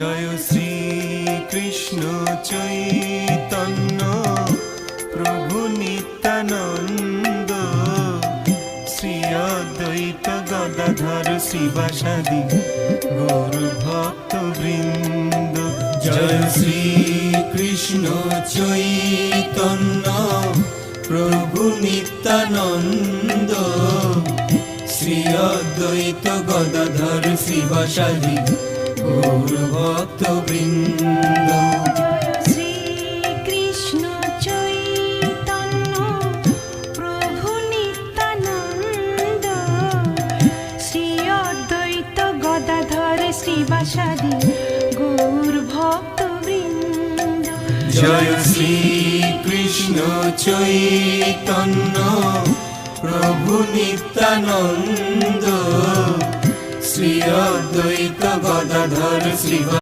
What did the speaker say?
জয় শ্রী কৃষ্ণ চৈতন্য প্রভু নিত্যানন্দ, শ্রী অদ্বৈত গদাধর শ্রীবাসাদি গৌর ভক্ত বৃন্দ। জয় শ্রী কৃষ্ণ চৈতন্য প্রভু নিত্যানন্দ, শ্রী অদ্বৈত গদাধর শ্রীবাসাদি গৌর ভক্ত বৃন্দ। শ্রী কৃষ্ণ চৈতন্য প্রভু নিত্যানন্দ, শ্রী অদ্বৈত গদাধর শ্রীবাসাদি গৌর ভক্ত বৃন্দ। জয় শ্রী কৃষ্ণ চৈতন্য প্রভু নিত্যানন্দ, শ্রী অদ্বৈত গদাধর শ্রী